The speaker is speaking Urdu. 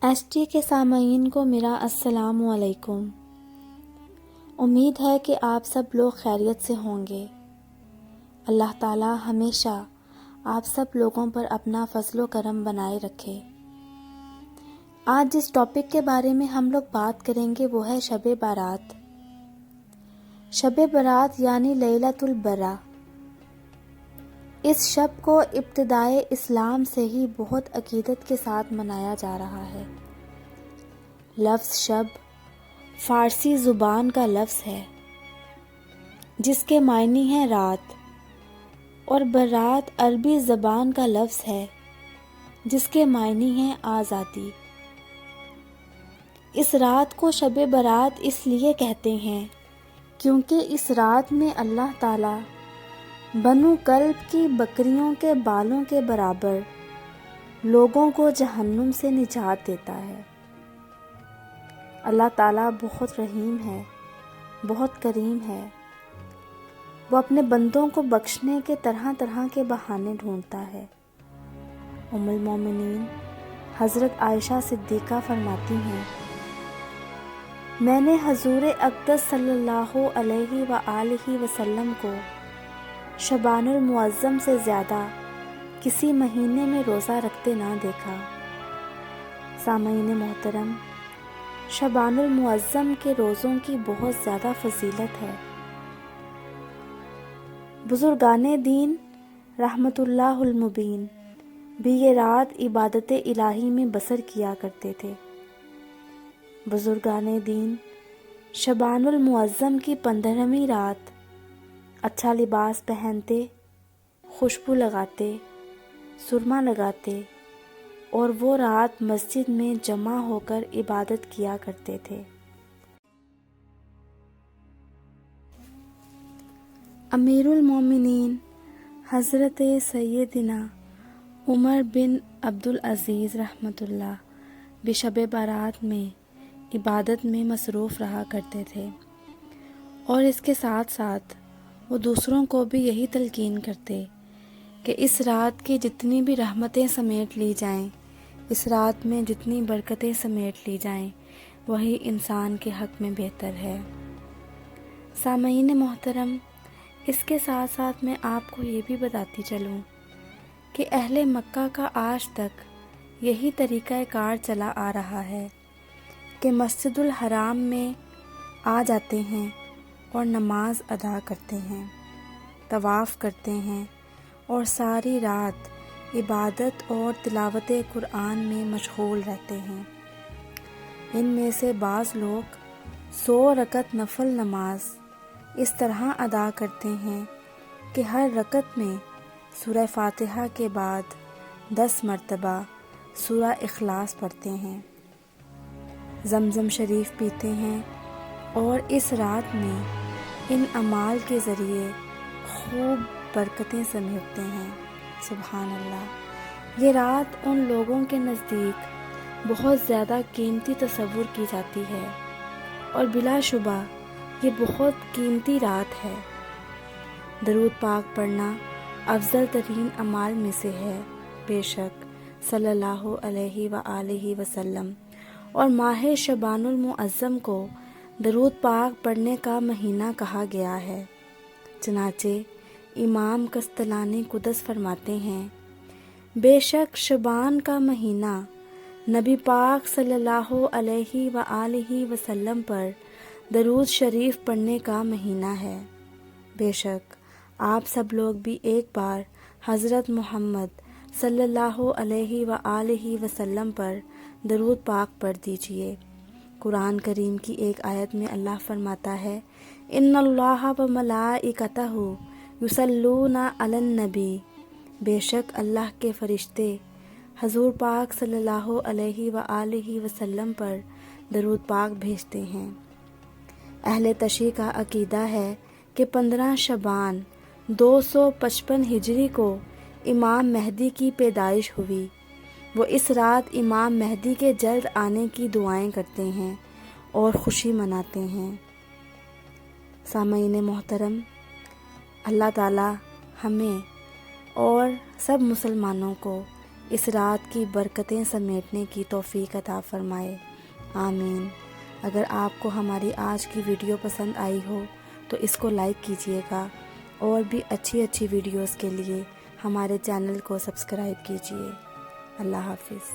ST کے سامعین کو میرا السلام علیکم۔ امید ہے کہ آپ سب لوگ خیریت سے ہوں گے۔ اللہ تعالی ہمیشہ آپ سب لوگوں پر اپنا فضل و کرم بنائے رکھے۔ آج جس ٹاپک کے بارے میں ہم لوگ بات کریں گے وہ ہے شب بارات۔ شب برات یعنی لیلۃ البراء۔ اس شب کو ابتدائے اسلام سے ہی بہت عقیدت کے ساتھ منایا جا رہا ہے۔ لفظ شب فارسی زبان کا لفظ ہے جس کے معنی ہے رات، اور برات عربی زبان کا لفظ ہے جس کے معنی ہے آزادی۔ اس رات کو شب برات اس لیے کہتے ہیں کیونکہ اس رات میں اللہ تعالی بنو کلب کی بکریوں کے بالوں کے برابر لوگوں کو جہنم سے نجات دیتا ہے۔ اللہ تعالیٰ بہت رحیم ہے، بہت کریم ہے۔ وہ اپنے بندوں کو بخشنے کے طرح طرح کے بہانے ڈھونڈتا ہے۔ ام المومنین حضرت عائشہ صدیقہ فرماتی ہیں، میں نے حضور اقدس صلی اللہ علیہ وآلہ وسلم کو شعبان المعظم سے زیادہ کسی مہینے میں روزہ رکھتے نہ دیکھا۔ سامعین محترم، شعبان المعظم کے روزوں کی بہت زیادہ فضیلت ہے۔ بزرگان دین رحمت اللہ المبین بھی یہ رات عبادت الہی میں بسر کیا کرتے تھے۔ بزرگان دین شعبان المعظم کی 15ویں رات اچھا لباس پہنتے، خوشبو لگاتے، سرما لگاتے اور وہ رات مسجد میں جمع ہو کر عبادت کیا کرتے تھے۔ امیر المومنین حضرت سیدنا عمر بن عبدالعزیز رحمۃ اللہ بھی شب بارات میں عبادت میں مصروف رہا کرتے تھے، اور اس کے ساتھ ساتھ وہ دوسروں کو بھی یہی تلقین کرتے کہ اس رات کی جتنی بھی رحمتیں سمیٹ لی جائیں، اس رات میں جتنی برکتیں سمیٹ لی جائیں، وہی انسان کے حق میں بہتر ہے۔ سامعین محترم، اس کے ساتھ ساتھ میں آپ کو یہ بھی بتاتی چلوں کہ اہل مکہ کا آج تک یہی طریقہ کار چلا آ رہا ہے کہ مسجد الحرام میں آ جاتے ہیں اور نماز ادا کرتے ہیں، طواف کرتے ہیں اور ساری رات عبادت اور تلاوت قرآن میں مشغول رہتے ہیں۔ ان میں سے بعض لوگ 100 رکعت نفل نماز اس طرح ادا کرتے ہیں کہ ہر رکعت میں سورہ فاتحہ کے بعد 10 مرتبہ سورہ اخلاص پڑھتے ہیں، زمزم شریف پیتے ہیں اور اس رات میں ان اعمال کے ذریعے خوب برکتیں سمیٹتے ہیں۔ سبحان اللہ! یہ رات ان لوگوں کے نزدیک بہت زیادہ قیمتی تصور کی جاتی ہے، اور بلا شبہ یہ بہت قیمتی رات ہے۔ درود پاک پڑھنا افضل ترین اعمال میں سے ہے، بے شک صلی اللہ علیہ وآلہ وسلم، اور ماہ شعبان المعظم کو درود پاک پڑھنے کا مہینہ کہا گیا ہے۔ چنانچہ امام قسطلانی قدس فرماتے ہیں، بے شک شعبان کا مہینہ نبی پاک صلی اللہ علیہ وآلہ وسلم پر درود شریف پڑھنے کا مہینہ ہے۔ بے شک آپ سب لوگ بھی ایک بار حضرت محمد صلی اللہ علیہ وآلہ وسلم پر درود پاک پڑھ دیجئے۔ قرآن کریم کی ایک آیت میں اللہ فرماتا ہے، ان اللہ وملائکتہ یصلون علی النبی، بے شک اللہ کے فرشتے حضور پاک صلی اللہ علیہ وآلہ وسلم پر درود پاک بھیجتے ہیں۔ اہل تشیع کا عقیدہ ہے کہ 15 شعبان 255 ہجری کو امام مہدی کی پیدائش ہوئی۔ وہ اس رات امام مہدی کے جلد آنے کی دعائیں کرتے ہیں اور خوشی مناتے ہیں۔ سامعین محترم، اللہ تعالی ہمیں اور سب مسلمانوں کو اس رات کی برکتیں سمیٹنے کی توفیق عطا فرمائے، آمین۔ اگر آپ کو ہماری آج کی ویڈیو پسند آئی ہو تو اس کو لائک کیجیے گا، اور بھی اچھی ویڈیوز کے لیے ہمارے چینل کو سبسکرائب کیجیے۔ اللہ حافظ۔